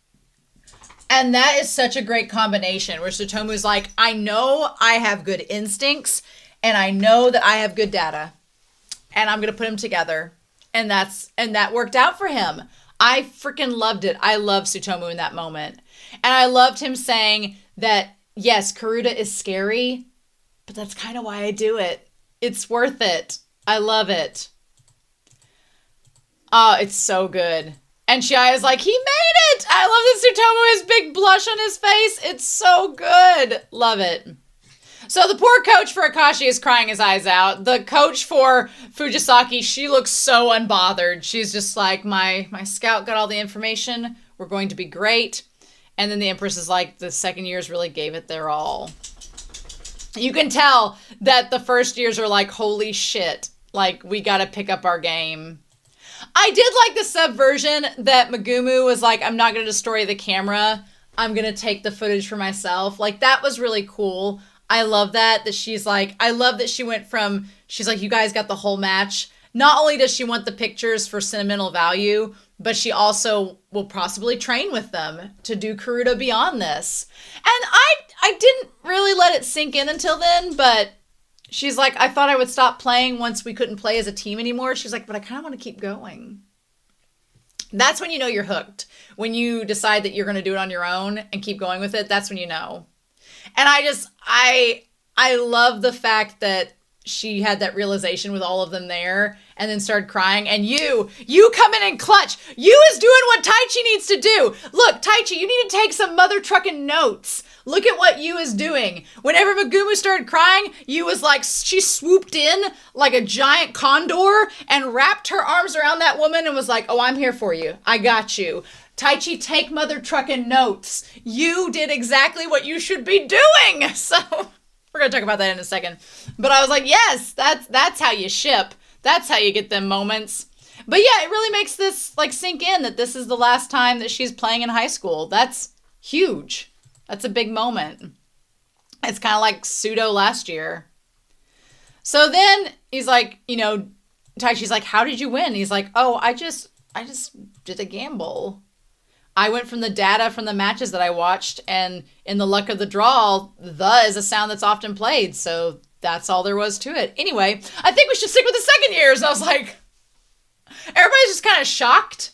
And that is such a great combination, where Tsutomu's like, I know I have good instincts, and I know that I have good data, and I'm going to put them together. And that worked out for him. I freaking loved it. I loved Tsutomu in that moment. And I loved him saying that, yes, Karuta is scary, but that's kind of why I do it. It's worth it. I love it. Oh, it's so good. And Chiahya's like, he made it! I love that Tsutomu has big blush on his face. It's so good. Love it. So the poor coach for Akashi is crying his eyes out. The coach for Fujisaki, she looks so unbothered. She's just like, my scout got all the information. We're going to be great. And then the Empress is like, the second years really gave it their all. You can tell that the first years are like, holy shit. Like, we got to pick up our game. I did like the subversion that Megumu was like, I'm not going to destroy the camera. I'm going to take the footage for myself. Like, that was really cool. I love that she's like, I love that she went from, she's like, you guys got the whole match. Not only does she want the pictures for sentimental value, but she also will possibly train with them to do Karuta beyond this. And I didn't really let it sink in until then, but she's like, I thought I would stop playing once we couldn't play as a team anymore. She's like, but I kind of want to keep going. That's when you know you're hooked. When you decide that you're going to do it on your own and keep going with it, that's when you know. And I love the fact that she had that realization with all of them there and then started crying. And you come in and clutch. You is doing what Taichi needs to do. Look, Taichi, you need to take some mother trucking notes. Look at what you is doing. Whenever Megumu started crying, you was like, she swooped in like a giant condor and wrapped her arms around that woman and was like, oh, I'm here for you. I got you. Taichi, take mother trucking notes. You did exactly what you should be doing. So we're going to talk about that in a second. But I was like, yes, that's how you ship. That's how you get them moments. But yeah, it really makes this like sink in that this is the last time that she's playing in high school. That's huge. That's a big moment. It's kind of like pseudo last year. So then he's like, you know, Taichi's like, how did you win? He's like, oh, I just did a gamble. I went from the data from the matches that I watched, and in the luck of the draw, the is a sound that's often played. So that's all there was to it. Anyway, I think we should stick with the second years. I was like, everybody's just kind of shocked.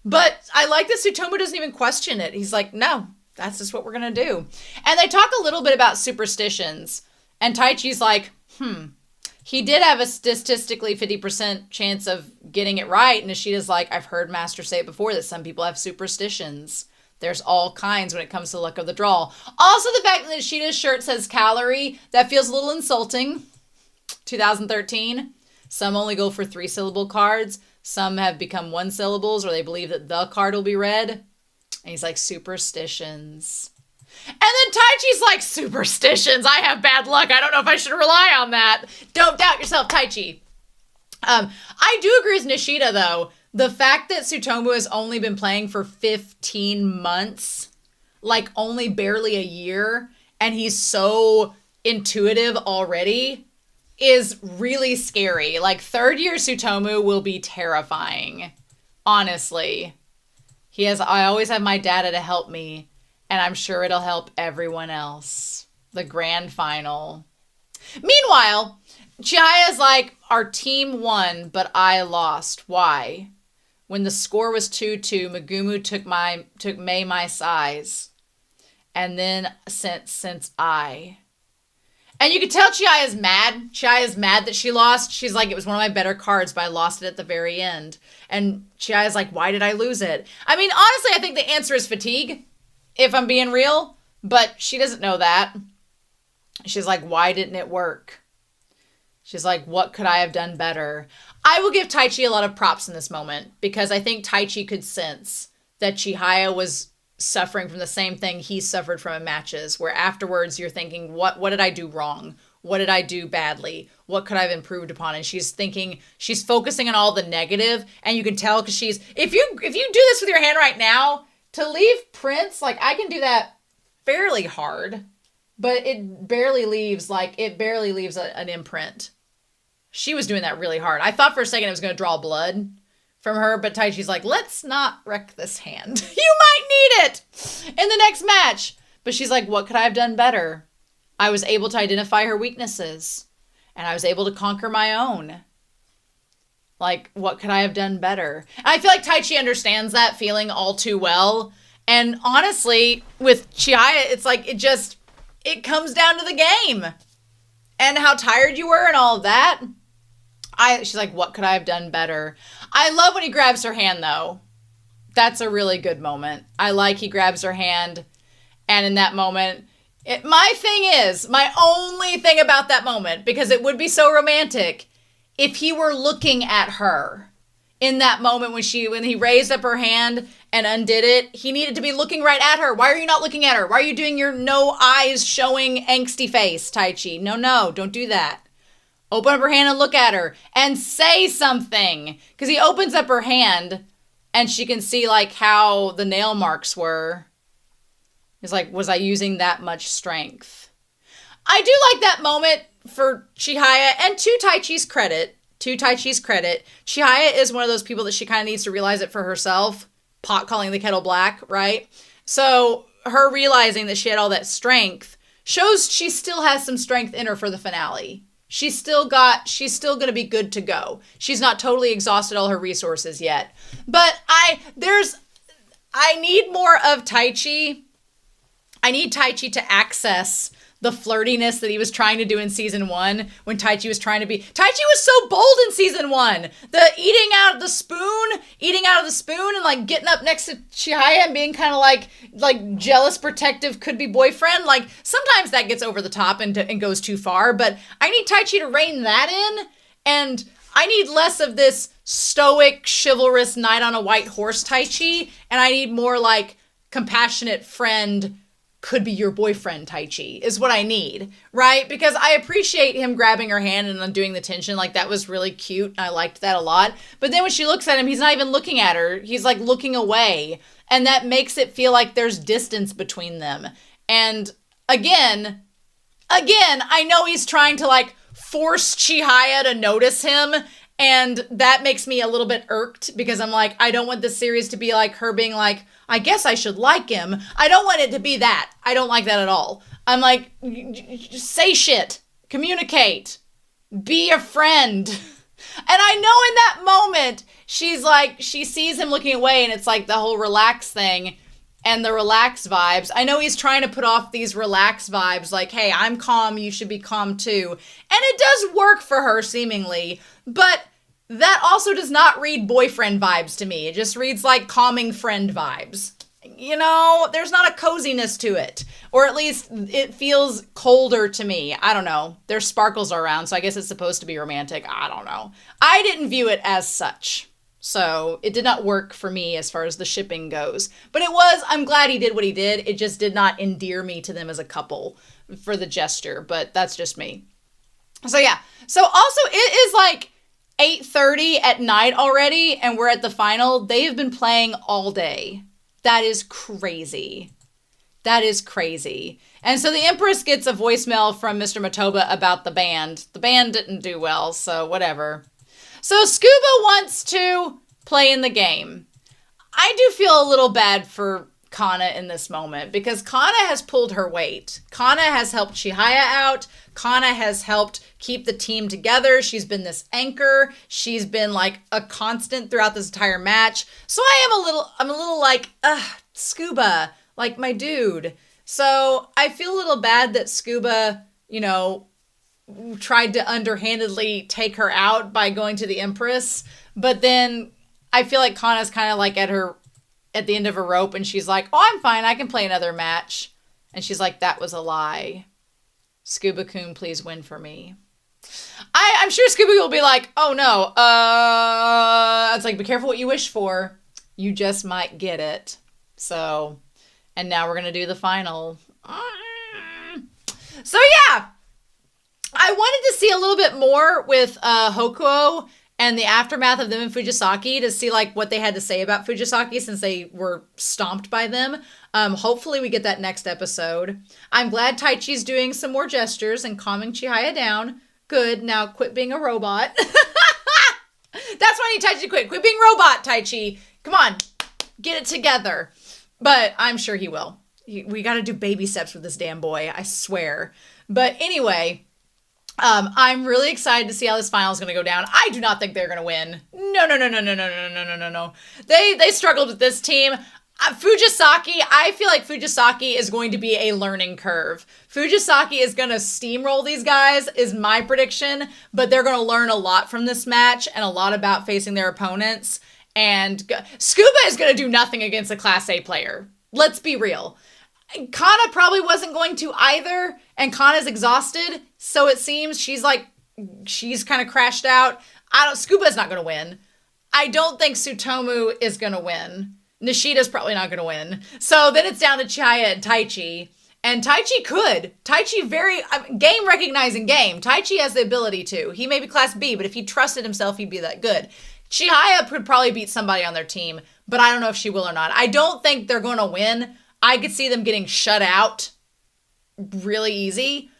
But I like that Tsutomu doesn't even question it. He's like, no, that's just what we're going to do. And they talk a little bit about superstitions. And Taichi's like, he did have a statistically 50% chance of getting it right. And Nishida's like, I've heard Master say it before that some people have superstitions. There's all kinds when it comes to luck of the draw. Also, the fact that Nishida's shirt says calorie, that feels a little insulting. 2013. Some only go for 3-syllable cards. Some have become 1 syllables, or they believe that the card will be read. And he's like, superstitions. And then Taichi's like, superstitions. I have bad luck. I don't know if I should rely on that. Don't doubt yourself, Taichi. I do agree with Nishida, though. The fact that Tsutomu has only been playing for 15 months, like only barely a year, and he's so intuitive already, is really scary. Like, third year Tsutomu will be terrifying. Honestly. I always have my data to help me. And I'm sure it'll help everyone else. The grand final. Meanwhile, Chiahya's like, our team won, but I lost. Why? When the score was 2-2, Megumu took Mei my size. And then since I. And you can tell Chiahya's mad. Chiahya's mad that she lost. She's like, it was one of my better cards, but I lost it at the very end. And Chiahya's like, why did I lose it? I mean, honestly, I think the answer is fatigue, if I'm being real. But she doesn't know that. She's like, why didn't it work? She's like, what could I have done better? I will give Taichi a lot of props in this moment because I think Taichi could sense that Chiahya was suffering from the same thing he suffered from in matches, where afterwards you're thinking, what did I do wrong? What did I do badly? What could I have improved upon? And she's focusing on all the negative, and you can tell because if you do this with your hand right now, to leave prints, like I can do that fairly hard, but it barely leaves an imprint. She was doing that really hard. I thought for a second it was going to draw blood from her, but Taichi's like, let's not wreck this hand. You might need it in the next match. But she's like, what could I have done better? I was able to identify her weaknesses, and I was able to conquer my own. Like, what could I have done better? And I feel like Taichi understands that feeling all too well. And honestly, with Chiahya, it's like it comes down to the game and how tired you were and all of that. She's like, what could I have done better? I love when he grabs her hand, though. That's a really good moment. I like he grabs her hand, and in that moment, my only thing about that moment, because it would be so romantic, if he were looking at her in that moment when he raised up her hand and undid it, he needed to be looking right at her. Why are you not looking at her? Why are you doing your no eyes showing angsty face, Taichi? No, don't do that. Open up her hand and look at her and say something. Because he opens up her hand and she can see like how the nail marks were. He's like, was I using that much strength? I do like that moment for Chiahya, and to Taichi's credit, Chiahya is one of those people that she kind of needs to realize it for herself. Pot calling the kettle black, right? So her realizing that she had all that strength shows she still has some strength in her for the finale. She's still going to be good to go. She's not totally exhausted all her resources yet. But I need more of Taichi. I need Taichi to access the flirtiness that he was trying to do in season 1 when Taichi was so bold in season 1. The eating out of the spoon and like getting up next to Chiahya and being kind of like jealous, protective, could be boyfriend. Like sometimes that gets over the top and goes too far, but I need Taichi to rein that in, and I need less of this stoic, chivalrous knight on a white horse Taichi, and I need more like compassionate friend, could be your boyfriend Taichi is what I need, right? Because I appreciate him grabbing her hand and undoing the tension. Like that was really cute. I liked that a lot. But then when she looks at him, he's not even looking at her. He's like looking away. And that makes it feel like there's distance between them. And again, I know he's trying to like force Chiahya to notice him. And that makes me a little bit irked because I'm like, I don't want this series to be like her being like, I guess I should like him. I don't want it to be that. I don't like that at all. I'm like, just say shit. Communicate. Be a friend. And I know in that moment, she's like, she sees him looking away and it's like the whole relax thing and the relaxed vibes. I know he's trying to put off these relaxed vibes like, hey, I'm calm, you should be calm too. And it does work for her seemingly, but that also does not read boyfriend vibes to me. It just reads like calming friend vibes. You know, there's not a coziness to it. Or at least it feels colder to me. I don't know. There's sparkles around, so I guess it's supposed to be romantic. I don't know. I didn't view it as such. So it did not work for me as far as the shipping goes. But I'm glad he did what he did. It just did not endear me to them as a couple for the gesture. But that's just me. So yeah. So also it is like 8:30 at night already, and we're at the final. They've been playing all day. That is crazy. That is crazy. And so the Empress gets a voicemail from Mr. Motoba about the band. The band didn't do well, so whatever. So Scuba wants to play in the game. I do feel a little bad for Kana in this moment, because Kana has pulled her weight. Kana has helped Chiahya out. Kana has helped keep the team together. She's been this anchor. She's been like a constant throughout this entire match. So I'm a little like, Scuba, like my dude. So I feel a little bad that Scuba, you know, tried to underhandedly take her out by going to the Empress. But then I feel like Kana's kind of like at the end of her rope, and she's like, oh, I'm fine. I can play another match. And she's like, that was a lie. Scuba-kun, please win for me. I'm sure Scuba will be like, oh no, it's like, be careful what you wish for. You just might get it. So, and now we're going to do the final. So yeah, I wanted to see a little bit more with Hokuo and the aftermath of them in Fujisaki, to see like what they had to say about Fujisaki since they were stomped by them. Hopefully we get that next episode. I'm glad Taichi's doing some more gestures and calming Chiahya down. Good. Now quit being a robot. That's why I need Taichi to quit. Quit being robot, Taichi. Come on. Get it together. But I'm sure he will. We got to do baby steps with this damn boy. I swear. But anyway, I'm really excited to see how this final is going to go down. I do not think they're going to win. No. They struggled with this team. Fujisaki, I feel like Fujisaki is going to be a learning curve. Fujisaki is going to steamroll these guys, is my prediction, but they're going to learn a lot from this match and a lot about facing their opponents. And Scuba is going to do nothing against a Class A player. Let's be real. Kana probably wasn't going to either, and Kana's exhausted, so it seems she's kind of crashed out. Scuba's not going to win. I don't think Tsutomu is going to win. Nishida's probably not going to win. So then it's down to Chiahya and Taichi. And Taichi could. Taichi game recognizing game. Taichi has the ability to. He may be Class B, but if he trusted himself, he'd be that good. Chiahya could probably beat somebody on their team, but I don't know if she will or not. I don't think they're going to win. I could see them getting shut out really easy,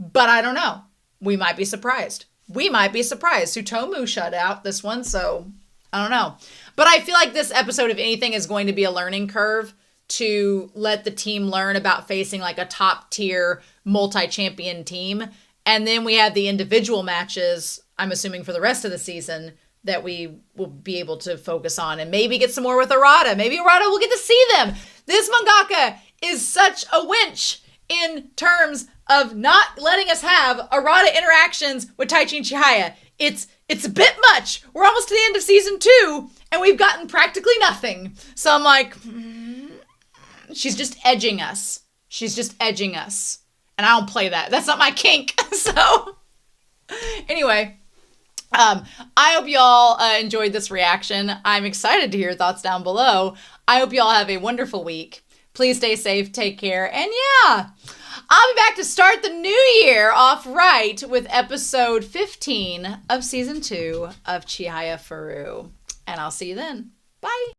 but I don't know. We might be surprised. Tsutomu shut out this one, so I don't know. But I feel like this episode, if anything, is going to be a learning curve to let the team learn about facing like a top tier multi-champion team. And then we have the individual matches, I'm assuming for the rest of the season, that we will be able to focus on and maybe get some more with Arata. Maybe Arata will get to see them. This mangaka is such a winch in terms of not letting us have Arata interactions with Taichi and Chiahya. It's a bit much. We're almost to the end of season 2 and we've gotten practically nothing. So I'm like, she's just edging us. And I don't play that. That's not my kink. So anyway, I hope y'all enjoyed this reaction. I'm excited to hear your thoughts down below. I hope y'all have a wonderful week. Please stay safe, take care, and yeah, I'll be back to start the new year off right with episode 15 of season 2 of Chihayafuru. And I'll see you then. Bye.